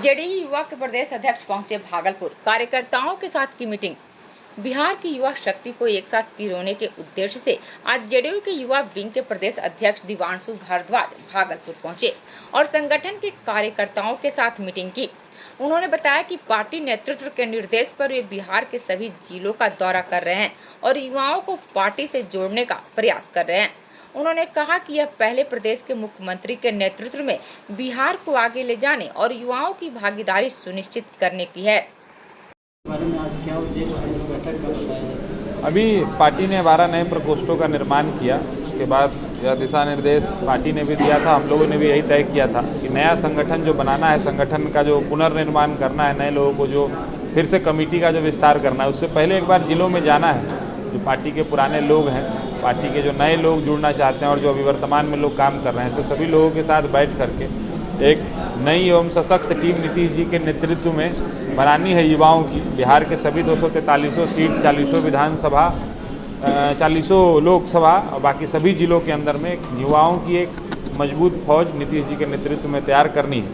JDU युवा के प्रदेश अध्यक्ष पहुंचे भागलपुर, कार्यकर्ताओं के साथ की मीटिंग। बिहार की युवा शक्ति को एक साथ पिरोने के उद्देश्य से आज जेडीयू के युवा विंग के प्रदेश अध्यक्ष दिवांशु भारद्वाज भागलपुर पहुंचे और संगठन के कार्यकर्ताओं के साथ मीटिंग की। उन्होंने बताया कि पार्टी नेतृत्व के निर्देश पर वे बिहार के सभी जिलों का दौरा कर रहे हैं और युवाओं को पार्टी से जोड़ने का प्रयास कर रहे हैं। उन्होंने कहा कि यह पहले प्रदेश के मुख्यमंत्री के नेतृत्व में बिहार को आगे ले जाने और युवाओं की भागीदारी सुनिश्चित करने की है। अभी पार्टी ने 12 नए प्रकोष्ठों का निर्माण किया। उसके बाद यह दिशा निर्देश पार्टी ने भी दिया था, हम लोगों ने भी यही तय किया था कि नया संगठन जो बनाना है, संगठन का जो पुनर्निर्माण करना है, नए लोगों को जो फिर से कमेटी का जो विस्तार करना है, उससे पहले एक बार जिलों में जाना है। जो पार्टी के पुराने लोग हैं, पार्टी के जो नए लोग जुड़ना चाहते हैं और जो अभी वर्तमान में लोग काम कर रहे हैं, ऐसे सभी लोगों के साथ बैठ करके एक नई एवं सशक्त टीम नीतीश जी के नेतृत्व में बनानी है युवाओं की। बिहार के सभी 243 सीट, 40 विधानसभा, 40 लोकसभा और बाकी सभी जिलों के अंदर में युवाओं की एक मजबूत फौज नीतीश जी के नेतृत्व में तैयार करनी है।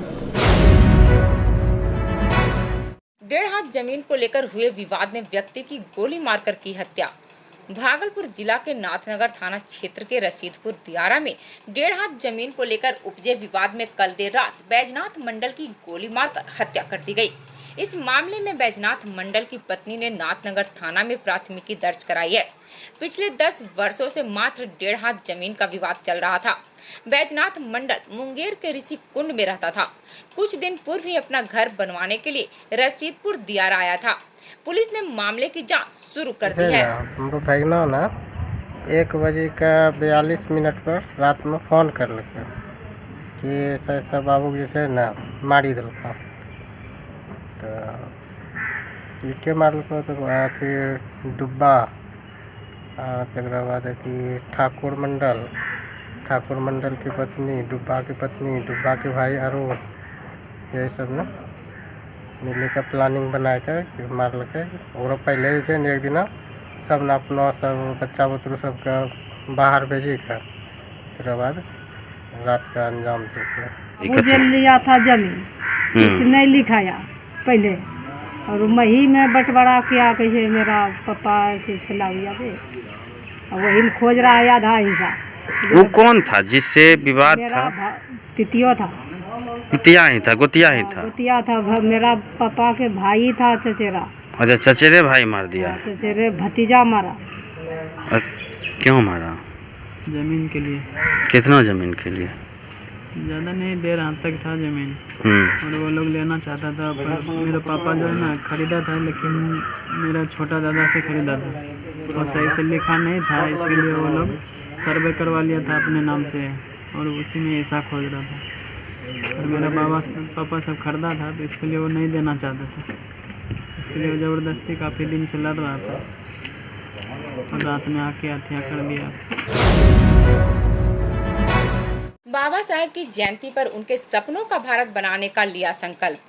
1.5 हाथ जमीन को लेकर हुए विवाद में व्यक्ति की गोली मारकर की हत्या। भागलपुर जिला के नाथनगर थाना क्षेत्र के रशीदपुर दियारा में 1.5 हाथ जमीन को लेकर उपजे विवाद में कल देर रात बैजनाथ मंडल की गोली मारकर हत्या कर दी गई। इस मामले में बैजनाथ मंडल की पत्नी ने नाथनगर थाना में प्राथमिकी दर्ज कराई है। पिछले 10 वर्षों से मात्र 1.5 हाथ जमीन का विवाद चल रहा था। बैजनाथ मंडल मुंगेर के ऋषि कुंड में रहता था। कुछ दिन पूर्व ही अपना घर बनवाने के लिए रशीदपुर दियारा आया था। पुलिस ने मामले की जांच शुरू कर दी है। हमको भागना ना 1:42 पर रात में फोन कर लगे कि ऐसा बाबू जैसे ना मारी दिलका तो इटे मारलको तो अथी डुब्बा तकरा बाद कि ठाकुर मंडल की पत्नी, डुब्बा की पत्नी, डुब्बा के भाई अरुण, यही सब ना मिले का प्लानिंग बना के मार लगे। और पहले जैसे एक दिन सब ना अपना सब बच्चा बुतरू सबका बाहर भेजे का, फिर बाद रात का अंजाम देते। मुझे लिया था जमीन, नहीं लिखाया पहले और मही में बंटवारा किया, कैसे मेरा पापा से चला गया थे और वही में खोज रहा है आधा हिस्सा। वो कौन था जिससे विवाद था? पितिया था, पितिया ही था, गोतिया ही था? गोतिया था, मेरा पापा के भाई था, चचेरा। अच्छा, चचेरे भाई मार दिया? चचेरे भतीजा मारा। क्यों मारा? जमीन के लिए। कितना जमीन के लिए? ज़्यादा नहीं, 1.5 हाथ तक था जमीन और वो लोग लेना चाहता था, पर मेरा पापा जो है ना खरीदा था, लेकिन मेरा छोटा दादा से खरीदा था और सही से लिखा नहीं था, इसके लिए वो लोग सर्वे करवा लिया था अपने नाम से और उसी में ऐसा खोज रहा था। और मेरा पापा सब खरीदा था, तो इसके लिए वो नहीं देना चाहते थे। इसके लिए वो ज़बरदस्ती काफ़ी दिन से लड़ रहा था और रात में आके हत्या कर दिया। बाबा साहेब की जयंती पर उनके सपनों का भारत बनाने का लिया संकल्प।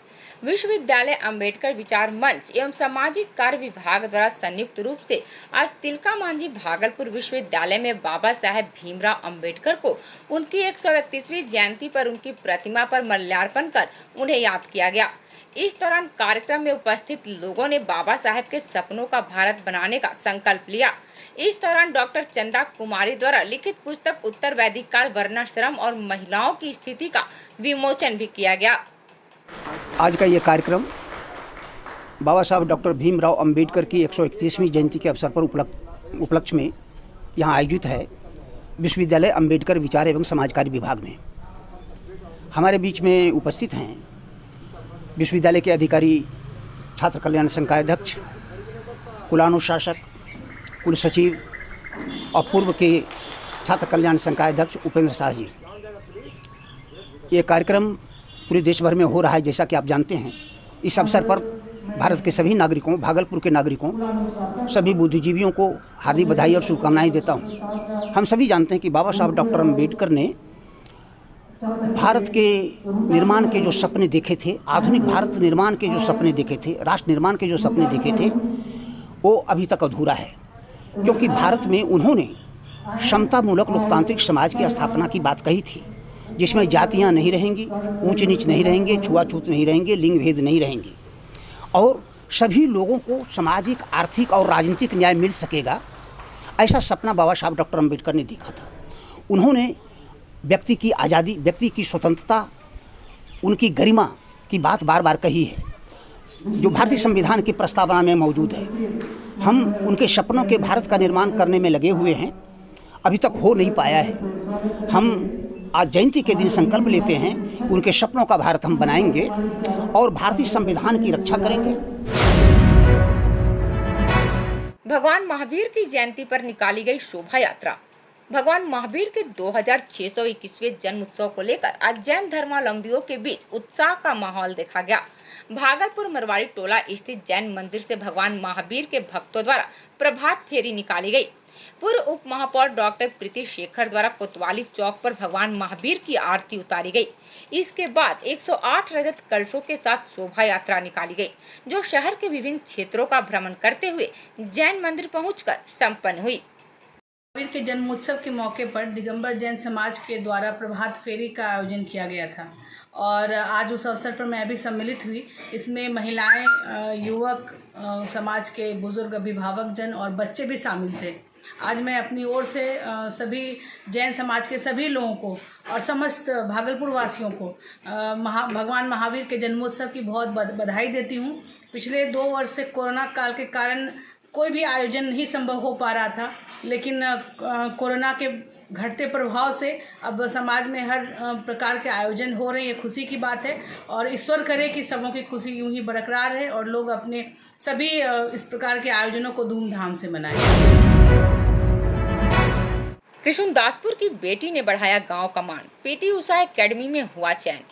विश्वविद्यालय अंबेडकर विचार मंच एवं सामाजिक कार्य विभाग द्वारा संयुक्त रूप से आज तिलका मांझी भागलपुर विश्वविद्यालय में बाबा साहेब भीमराव अंबेडकर को उनकी 131वीं जयंती पर उनकी प्रतिमा पर माल्यार्पण कर उन्हें याद किया गया। इस दौरान कार्यक्रम में उपस्थित लोगों ने बाबा साहेब के सपनों का भारत बनाने का संकल्प लिया। इस दौरान डॉक्टर चंदा कुमारी द्वारा लिखित पुस्तक उत्तर वैदिक काल वर्णाश्रम और महिलाओं की स्थिति का विमोचन भी किया गया। आज का ये कार्यक्रम बाबा साहब डॉक्टर भीमराव अंबेडकर की 131वीं जयंती के अवसर पर उपलक्ष्य में यहाँ आयोजित है विश्वविद्यालय अंबेडकर विचार एवं समाज कार्य विभाग में। हमारे बीच में उपस्थित हैं विश्वविद्यालय के अधिकारी, छात्र कल्याण संघ का अध्यक्ष, कुलानुशासक, कुल सचिव और पूर्व के छात्र कल्याण संघ का अध्यक्ष उपेंद्र शाह जी। ये कार्यक्रम पूरे देश भर में हो रहा है, जैसा कि आप जानते हैं। इस अवसर पर भारत के सभी नागरिकों, भागलपुर के नागरिकों, सभी बुद्धिजीवियों को हार्दिक बधाई और शुभकामनाएं देता हूं। हम सभी जानते हैं कि बाबा साहब डॉक्टर अम्बेडकर ने भारत के निर्माण के जो सपने देखे थे, आधुनिक भारत निर्माण के जो सपने देखे थे, राष्ट्र निर्माण के जो सपने देखे थे, वो अभी तक अधूरा है। क्योंकि भारत में उन्होंने समतामूलक लोकतांत्रिक समाज की स्थापना की बात कही थी, जिसमें जातियां नहीं रहेंगी, ऊंच नीच नहीं रहेंगे, छुआछूत नहीं रहेंगे, लिंग भेद नहीं रहेंगे और सभी लोगों को सामाजिक, आर्थिक और राजनीतिक न्याय मिल सकेगा। ऐसा सपना बाबा साहब डॉक्टर अम्बेडकर ने देखा था। उन्होंने व्यक्ति की आज़ादी, व्यक्ति की स्वतंत्रता, उनकी गरिमा की बात बार बार कही है, जो भारतीय संविधान की प्रस्तावना में मौजूद है। हम उनके सपनों के भारत का निर्माण करने में लगे हुए हैं, अभी तक हो नहीं पाया है। हम आज जयंती के दिन संकल्प लेते हैं कि उनके सपनों का भारत हम बनाएंगे और भारतीय संविधान की रक्षा करेंगे। भगवान महावीर की जयंती पर निकाली गई शोभा यात्रा। भगवान महावीर के 2621वें जन्म उत्सव को लेकर आज जैन धर्मावलंबियों के बीच उत्साह का माहौल देखा गया। भागलपुर मरवाड़ी टोला स्थित जैन मंदिर से भगवान महावीर के भक्तों द्वारा प्रभात फेरी निकाली गई। पूर्व उप महापौर डॉक्टर प्रीति शेखर द्वारा कोतवाली चौक पर भगवान महावीर की आरती उतारी गई। इसके बाद 108 रजत कलशों के साथ शोभा यात्रा निकाली गई, जो शहर के विभिन्न क्षेत्रों का भ्रमण करते हुए जैन मंदिर पहुंचकर संपन्न हुई। महावीर के जन्मोत्सव के मौके पर दिगंबर जैन समाज के द्वारा प्रभात फेरी का आयोजन किया गया था और आज उस अवसर पर मैं भी सम्मिलित हुई। इसमें महिलाएं, युवक, समाज के बुजुर्ग, अभिभावक जन और बच्चे भी शामिल थे। आज मैं अपनी ओर से सभी जैन समाज के सभी लोगों को और समस्त भागलपुर वासियों को भगवान महावीर के जन्मोत्सव की बहुत बधाई देती हूँ। पिछले 2 वर्ष से कोरोना काल के कारण कोई भी आयोजन नहीं संभव हो पा रहा था, लेकिन कोरोना के घटते प्रभाव से अब समाज में हर प्रकार के आयोजन हो रहे हैं। ये खुशी की बात है और ईश्वर करे कि सबों की खुशी यूं ही बरकरार रहे और लोग अपने सभी इस प्रकार के आयोजनों को धूमधाम से मनाएं। किशुनदासपुर की बेटी ने बढ़ाया गांव का मान, पीटी उषा एकेडमी में हुआ चयन।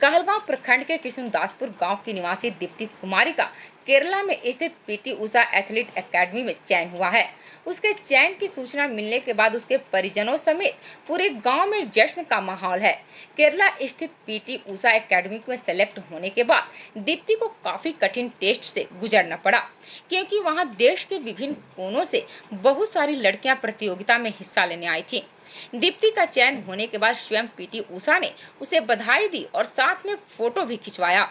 कहलगांव प्रखंड के किशुनदासपुर गांव की निवासी दीप्ति कुमारी का केरला में स्थित पीटी उषा एथलीट एकेडमी में चयन हुआ है। उसके चयन की सूचना मिलने के बाद उसके परिजनों समेत पूरे गांव में जश्न का माहौल है। केरला स्थित पीटी उषा एकेडमी में सेलेक्ट होने के बाद दीप्ति को काफी कठिन टेस्ट से गुजरना पड़ा, क्योंकि वहां देश के विभिन्न कोनों से बहुत सारी लड़कियां प्रतियोगिता में हिस्सा लेने आई थी। दीप्ति का चयन होने के बाद स्वयं पीटी उषा ने उसे बधाई दी और साथ में फोटो भी खिंचवाया।